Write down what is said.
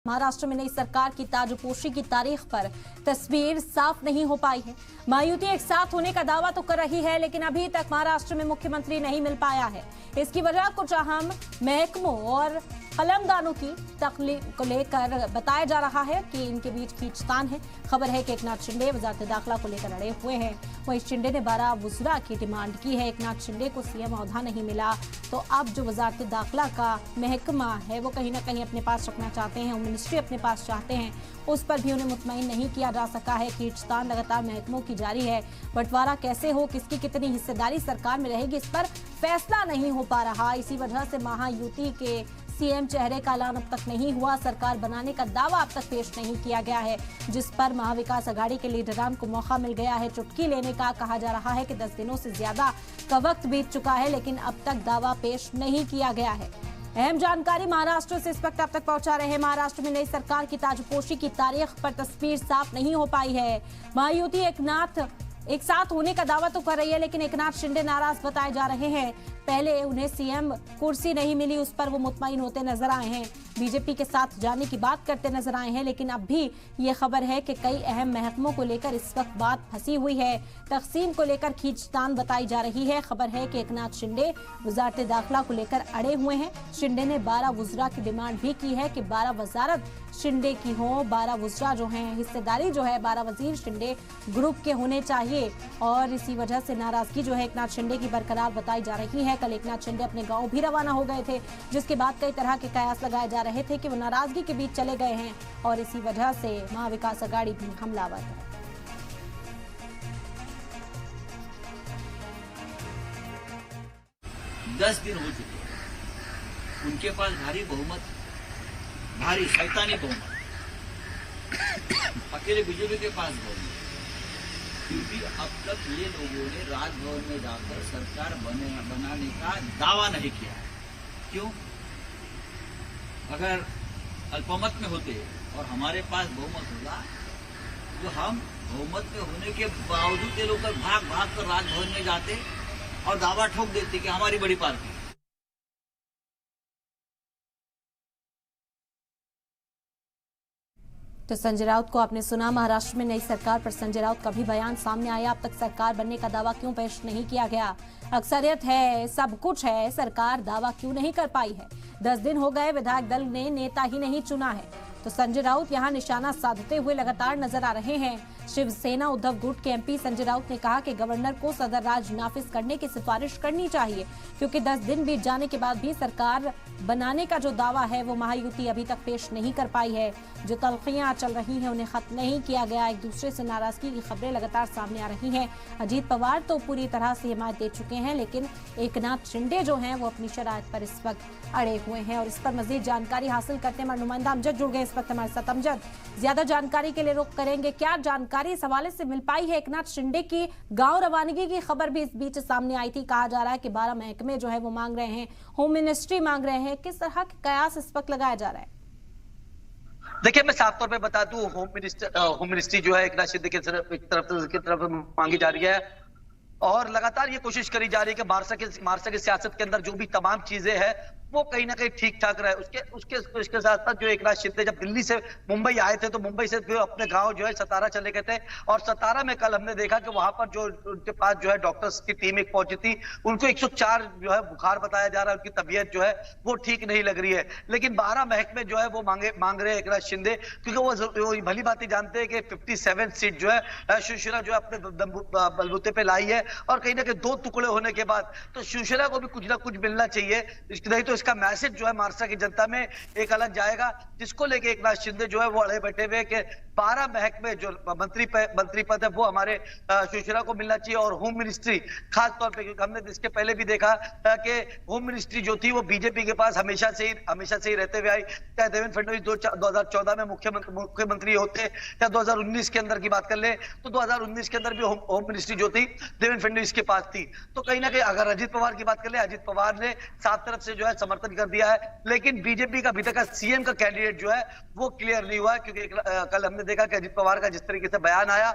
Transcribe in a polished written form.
महाराष्ट्र में नई सरकार की ताजपोशी की तारीख पर तस्वीर साफ नहीं हो पाई है। महायुति एक साथ होने का दावा तो कर रही है, लेकिन अभी तक महाराष्ट्र में मुख्यमंत्री नहीं मिल पाया है। इसकी वजह कुछ अहम महकमों और कलमदानों की तकलीफ को लेकर बताया जा रहा है कि इनके बीच खींचतान है। खबर है कि एकनाथ शिंदे वजारत दाखिला को लेकर अड़े हुए हैं। वहीं शिंदे ने 12 वुज़रा की डिमांड की है। एकनाथ शिंदे को सीएम ओहदा नहीं मिला, तो अब जो वजारत दाखिला का महकमा है वो कहीं ना कहीं अपने पास रखना चाहते हैं, होम मिनिस्ट्री अपने पास चाहते हैं, उस पर भी उन्हें मुतमईन नहीं किया जा सका है। खींचतान लगातार महकमों की जारी है। बंटवारा कैसे हो, किसकी कितनी हिस्सेदारी सरकार में रहेगी, इस पर फैसला नहीं हो पा रहा। इसी वजह से महायुति के सीएम चेहरे का ऐलान अब तक नहीं हुआ। सरकार बनाने का दावा अब तक पेश नहीं किया गया है, जिस पर महाविकास आघाड़ी के लीडरान को मौका मिल गया है चुटकी लेने का। कहा जा रहा है कि 10 दिनों से ज्यादा का वक्त बीत चुका है, लेकिन अब तक दावा पेश नहीं किया गया है। अहम जानकारी महाराष्ट्र से इस वक्त आप तक पहुंचा रहे हैं। महाराष्ट्र में नई सरकार की ताजपोशी की तारीख पर तस्वीर साफ नहीं हो पाई है। महायुति एक साथ होने का दावा तो कर रही है, लेकिन एकनाथ शिंदे नाराज बताए जा रहे हैं। पहले उन्हें सीएम कुर्सी नहीं मिली, उस पर वो मुतमईन होते नजर आए हैं, बीजेपी के साथ जाने की बात करते नजर आए हैं। लेकिन अब भी ये खबर है कि कई अहम महकमों को लेकर इस वक्त बात फंसी हुई है। तकसीम को लेकर खींचतान बताई जा रही है। खबर है कि एकनाथ शिंदे वजारत दाखिला को लेकर अड़े हुए हैं। शिंदे ने 12 वुज़रा की डिमांड भी की है कि 12 वजारत शिंदे की हो, 12 वुज़रा जो हैं, हिस्सेदारी जो है 12 वजीर शिंदे ग्रुप के होने चाहिए। और इसी वजह से नाराजगी जो है एकनाथ शिंदे की बरकरार बताई जा रही है। कल एकनाथ शिंदे अपने गांव भी रवाना हो गए थे, जिसके बाद कई तरह के कयास लगाए जा रहे थे कि वो नाराजगी के बीच चले गए हैं और इसी वजह से महाविकास आघाड़ी भी हमलावर है। दस दिन हो चुके, उनके पास भारी बहुमत, भारी शैतानी बहुमत, अकेले बीजेपी के पास बहुमत। फिर भी अब तक ये लोगों ने राजभवन में जाकर सरकार बनाने का दावा नहीं किया है। क्यों? अगर अल्पमत में होते और हमारे पास बहुमत होगा तो हम बहुमत में होने के बावजूद ये लोग भाग भाग कर राजभवन में जाते और दावा ठोक देते कि हमारी बड़ी पार्टी। तो संजय राउत को आपने सुना। महाराष्ट्र में नई सरकार पर संजय राउत का भी बयान सामने आया। अब तक सरकार बनने का दावा क्यों पेश नहीं किया गया? अक्सरियत है, सब कुछ है, सरकार दावा क्यों नहीं कर पाई है? 10 दिन हो गए, विधायक दल ने नेता ही नहीं चुना है। तो संजय राउत यहां निशाना साधते हुए लगातार नजर आ रहे हैं। शिवसेना उद्धव गुट के एमपी संजय राउत ने कहा कि गवर्नर को सदर राज नाफिज करने की सिफारिश करनी चाहिए, क्योंकि 10 दिन बीत जाने के बाद भी सरकार बनाने का जो दावा है वो महायुति अभी तक पेश नहीं कर पाई है। जो तल्खियां चल रही हैं उन्हें खत्म नहीं किया गया। एक दूसरे से नाराजगी की खबरें लगातार सामने आ रही हैं। अजीत पवार तो पूरी तरह से हिमायत दे चुके हैं, लेकिन एकनाथ शिंदे जो हैं वो अपनी शराइत पर इस वक्त अड़े हुए हैं। और इस पर मजीद जानकारी हासिल करते हैं नुमाइंदा अमजद जुड़ गए इस वक्त हमारे साथ। अमजद, ज्यादा जानकारी के लिए रुख करेंगे। क्या जानकारी इस हवाले से मिल पाई है? एकनाथ शिंदे की गांव रवानगी की खबर भी इस बीच सामने आई थी। कहा जा रहा है कि 12 महकमे जो है वो मांग रहे हैं, होम मिनिस्ट्री मांग रहे हैं। किस तरह के कयास इस वक्त लगाया जा रहा है? देखिए, मैं साफ तौर पे बता दूं, होम मिनिस्ट्री जो है एकनाथ शिंदे की तरफ मांगी जा रही है और लगातार ये कोशिश करी जा रही है कि मार्सा की सियासत के अंदर जो भी तमाम चीजें हैं वो कहीं ना कहीं ठीक ठाक रहे। उसके साथ साथ जो एकनाथ शिंदे जब दिल्ली से मुंबई आए थे तो मुंबई से अपने गांव जो है सतारा चले गए थे और सतारा में कल हमने देखा कि वहां पर जो उनके पास जो है डॉक्टर्स की टीम एक पहुंची थी। उनको 104 जो है बुखार बताया जा रहा है, उनकी तबीयत जो है वो ठीक नहीं लग रही है। लेकिन 12 महकमे जो है वो मांग रहे हैं एकनाथ शिंदे, क्योंकि वो भली बात ही जानते हैं कि 57 सीट जो है शिवसेना जो है अपने बलबूते पे लाई है और कहीं ना कहीं 2 टुकड़े होने के बाद तो शिवसेना को भी कुछ ना कुछ मिलना चाहिए, नहीं तो इसका मैसेज जो है मार्सा की जनता में एक अलग जाएगा, जिसको लेके एकनाथ शिंदे जो है वो अड़े बैठे हुए कि 12 महकमे जो मंत्री पद है वो हमारे शिवसेना को मिलना चाहिए। और होम मिनिस्ट्री खास तौर पे, क्योंकि हमने इसके पहले भी देखा कि होम मिनिस्ट्री जो थी वो बीजेपी के पास हमेशा से ही रहते हुए आई। चाहे देवेंद्र फडणवीस 2014 में मुख्यमंत्री होते या 2019 के अंदर की बात कर ले तो 2019 के अंदर भी होम मिनिस्ट्री जो थी देवेंद्र फडणवीस के पास थी। तो कहीं ना कहीं अगर अजीत पवार की बात कर ले, अजीत पवार ने साफ तरफ से जो है समर्थन कर दिया है, लेकिन बीजेपी का अभी तक का सीएम का कैंडिडेट जो है वो क्लियर नहीं हुआ है, क्योंकि कल हमने देखा कि अजीत पवार का जिस तरीके से बयान आया